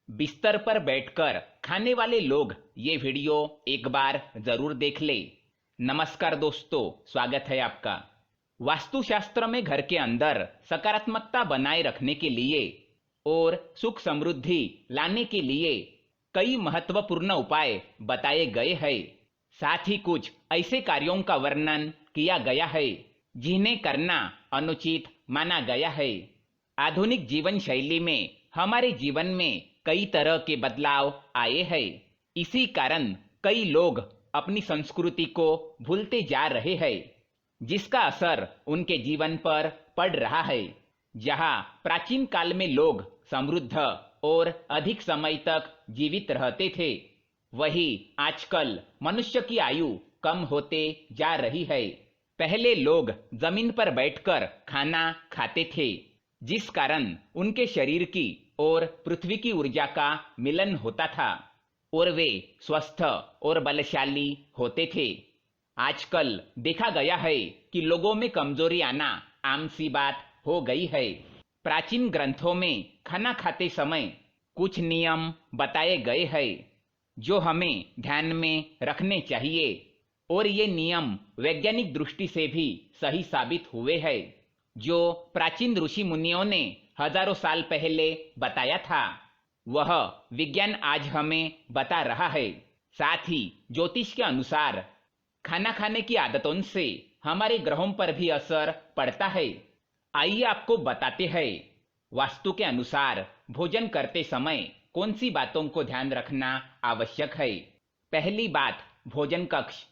बिस्तर पर बैठकर खाने वाले लोग ये वीडियो एक बार जरूर देख ले। नमस्कार दोस्तों, स्वागत है आपका। वास्तुशास्त्र में घर के अंदर सकारात्मकता बनाए रखने के लिए और सुख समृद्धि लाने के लिए कई महत्वपूर्ण उपाय बताए गए हैं। साथ ही कुछ ऐसे कार्यों का वर्णन किया गया है जिन्हें करना अनुचित माना गया है। आधुनिक जीवन शैली में हमारे जीवन में कई तरह के बदलाव आए हैं। इसी कारण कई लोग अपनी संस्कृति को भूलते जा रहे हैं, जिसका असर उनके जीवन पर पड़ रहा है। जहां प्राचीन काल में लोग समृद्ध और अधिक समय तक जीवित रहते थे, वहीं आजकल मनुष्य की आयु कम होते जा रही है। पहले लोग जमीन पर बैठकर खाना खाते थे, जिस कारण उनके शरीर की और पृथ्वी की ऊर्जा का मिलन होता था और वे स्वस्थ और बलशाली होते थे। आजकल देखा गया है कि लोगों में कमजोरी आना आम सी बात हो गई है। प्राचीन ग्रंथों में खाना खाते समय कुछ नियम बताए गए हैं जो हमें ध्यान में रखने चाहिए, और ये नियम वैज्ञानिक दृष्टि से भी सही साबित हुए हैं। जो प्राचीन ऋषि मुनियों ने हजारों साल पहले बताया था, वह विज्ञान आज हमें बता रहा है। साथ ही ज्योतिष के अनुसार खाना खाने की आदतों से हमारे ग्रहों पर भी असर पड़ता है। आइए आपको बताते हैं, वास्तु के अनुसार भोजन करते समय कौन सी बातों को ध्यान रखना आवश्यक है। पहली बात, भोजन कक्ष।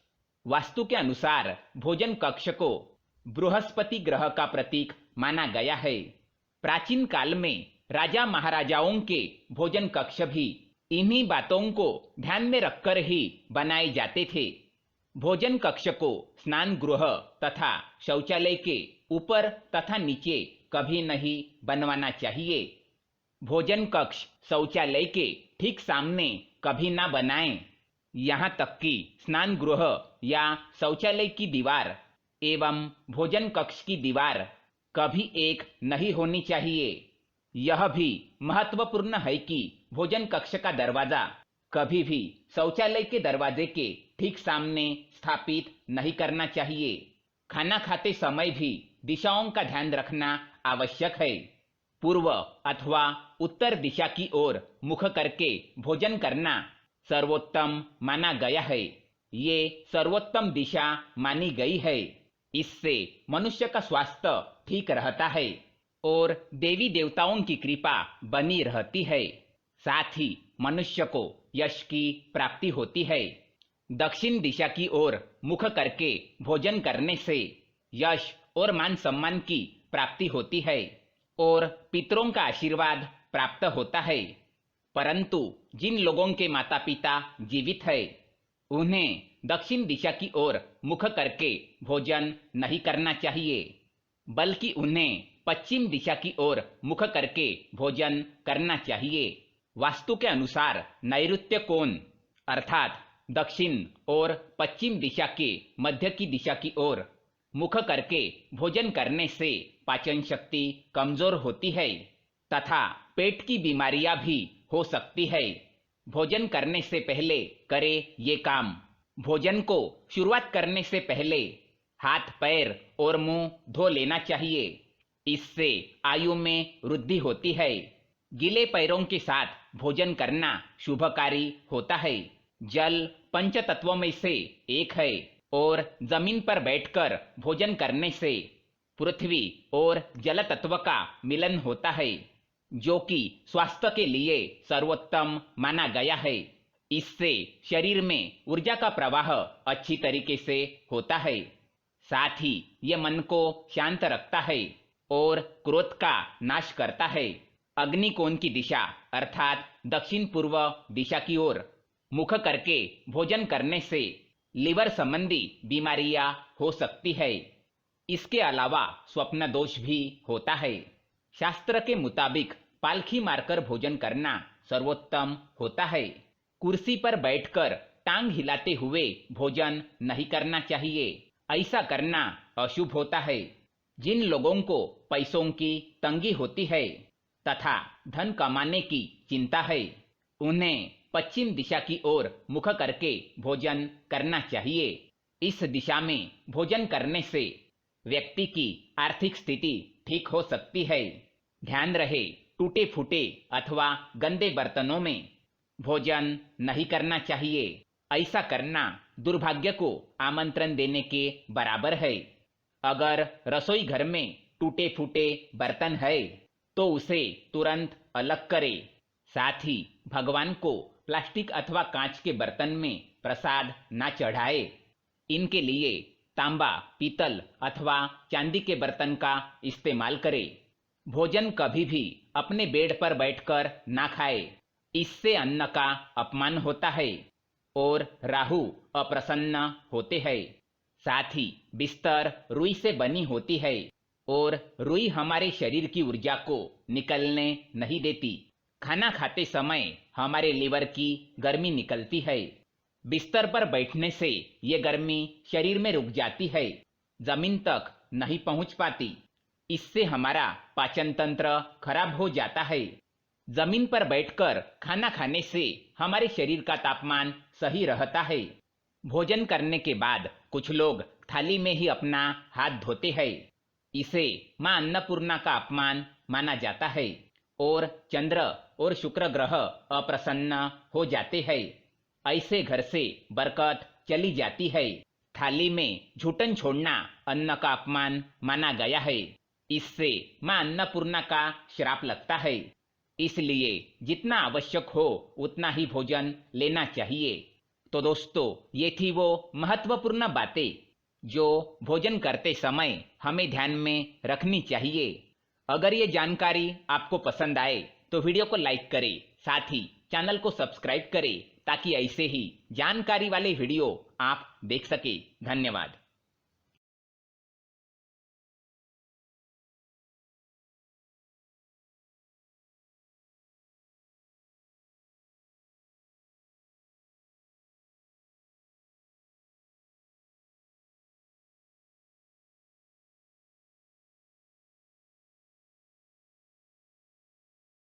वास्तु के अनुसार भोजन कक्ष को बृहस्पति ग्रह का प्रतीक माना गया है। प्राचीन काल में राजा महाराजाओं के भोजन कक्ष भी इन्हीं बातों को ध्यान में रखकर ही बनाए जाते थे। भोजन कक्ष को स्नान गृह तथा शौचालय के ऊपर तथा नीचे कभी नहीं बनवाना चाहिए। भोजन कक्ष शौचालय के ठीक सामने कभी ना बनाएं। यहाँ तक कि स्नान गृह या शौचालय की दीवार एवं भोजन कक्ष की दीवार कभी एक नहीं होनी चाहिए। यह भी महत्वपूर्ण है कि भोजन कक्ष का दरवाजा कभी भी शौचालय के दरवाजे के ठीक सामने स्थापित नहीं करना चाहिए। खाना खाते समय भी दिशाओं का ध्यान रखना आवश्यक है। पूर्व अथवा उत्तर दिशा की ओर मुख करके भोजन करना सर्वोत्तम माना गया है। ये सर्वोत्तम दिशा मानी गई है। इससे मनुष्य का स्वास्थ्य ठीक रहता है और देवी देवताओं की कृपा बनी रहती है। साथ ही मनुष्य को यश की प्राप्ति होती है। दक्षिण दिशा की ओर मुख करके भोजन करने से यश और मान सम्मान की प्राप्ति होती है और पितरों का आशीर्वाद प्राप्त होता है। परंतु जिन लोगों के माता पिता जीवित है, उन्हें दक्षिण दिशा की ओर मुख करके भोजन नहीं करना चाहिए, बल्कि उन्हें पश्चिम दिशा की ओर मुख करके भोजन करना चाहिए। वास्तु के अनुसार नैऋत्य कोण अर्थात दक्षिण और पश्चिम दिशा के मध्य की दिशा की ओर मुख करके भोजन करने से पाचन शक्ति कमजोर होती है तथा पेट की बीमारियां भी हो सकती है। भोजन करने से पहले करें ये काम। भोजन को शुरुआत करने से पहले हाथ पैर और मुंह धो लेना चाहिए। इससे आयु में वृद्धि होती है। गीले पैरों के साथ भोजन करना शुभकारी होता है। जल पंच तत्वों में से एक है और जमीन पर बैठकर भोजन करने से पृथ्वी और जल तत्व का मिलन होता है, जो कि स्वास्थ्य के लिए सर्वोत्तम माना गया है। इससे शरीर में ऊर्जा का प्रवाह अच्छी तरीके से होता है। साथ ही यह मन को शांत रखता है और क्रोध का नाश करता है। अग्निकोण की दिशा अर्थात दक्षिण पूर्व दिशा की ओर मुख करके भोजन करने से लीवर संबंधी बीमारियां हो सकती है। इसके अलावा स्वप्न दोष भी होता है। शास्त्र के मुताबिक पालखी मारकर भोजन करना सर्वोत्तम होता है। कुर्सी पर बैठकर टांग हिलाते हुए भोजन नहीं करना चाहिए। ऐसा करना अशुभ होता है। जिन लोगों को पैसों की तंगी होती है तथा धन कमाने की चिंता है, उन्हें पश्चिम दिशा की ओर मुख करके भोजन करना चाहिए। इस दिशा में भोजन करने से व्यक्ति की आर्थिक स्थिति ठीक हो सकती है। ध्यान रहे, टूटे फूटे अथवा गंदे बर्तनों में भोजन नहीं करना चाहिए। ऐसा करना दुर्भाग्य को आमंत्रण देने के बराबर है। अगर रसोई घर में टूटे फूटे बर्तन है तो उसे तुरंत अलग करें। साथ ही भगवान को प्लास्टिक अथवा कांच के बर्तन में प्रसाद ना चढ़ाए। इनके लिए तांबा, पीतल अथवा चांदी के बर्तन का इस्तेमाल करें। भोजन कभी भी अपने बेड पर बैठकर ना खाए, इससे अन्न का अपमान होता है और राहु अप्रसन्न होते हैं। साथ ही बिस्तर रुई से बनी होती है और रुई हमारे शरीर की ऊर्जा को निकलने नहीं देती। खाना खाते समय हमारे लीवर की गर्मी निकलती है। बिस्तर पर बैठने से ये गर्मी शरीर में रुक जाती है, जमीन तक नहीं पहुंच पाती। इससे हमारा पाचन तंत्र खराब हो जाता है। जमीन पर बैठकर खाना खाने से हमारे शरीर का तापमान सही रहता है। भोजन करने के बाद कुछ लोग थाली में ही अपना हाथ धोते हैं। इसे मां अन्नपूर्णा का अपमान माना जाता है और चंद्र और शुक्र ग्रह अप्रसन्न हो जाते हैं। ऐसे घर से बरकत चली जाती है। थाली में झूठन छोड़ना अन्न का अपमान माना गया है। इससे मां अन्नपूर्णा का श्राप लगता है। इसलिए जितना आवश्यक हो उतना ही भोजन लेना चाहिए। तो दोस्तों, ये थी वो महत्वपूर्ण बातें जो भोजन करते समय हमें ध्यान में रखनी चाहिए। अगर ये जानकारी आपको पसंद आए तो वीडियो को लाइक करें, साथ ही चैनल को सब्सक्राइब करें ताकि ऐसे ही जानकारी वाले वीडियो आप देख सके। धन्यवाद।